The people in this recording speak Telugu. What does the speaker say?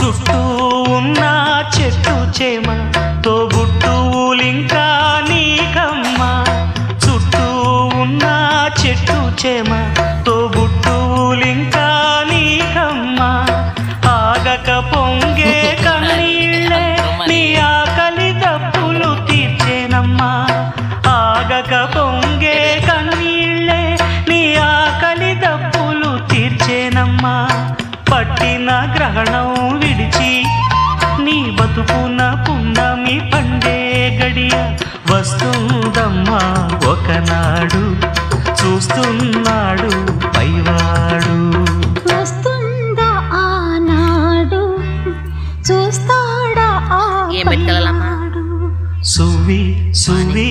చుట్టూ ఉన్న చెట్టు చేమ తోబుట్టువులింకా నీకమ్మా. చుట్టూ ఉన్న చెట్టు చేమ తోబుట్టువులింకా నీకమ్మా. ఆగక పొంగే కన్నీళ్ళే నీ ఆకలి దప్పులు తీర్చేనమ్మా. ఆగక పొంగే కన్నీళ్ళే నీ ఆకలి దప్పులు తీర్చేనమ్మా. పట్టిన గ్రహణం విడిచి నీ బతుకున పున్నమి పండే గడియ వస్తుందమ్మా ఒకనాడు. చూస్తున్నాడు పైవాడు. వస్తుందా ఆనాడు, చూస్తాడా ఆ ఏం పెట్టుకెళ్ళాలమ్మా? పైవాడు. సువి సువి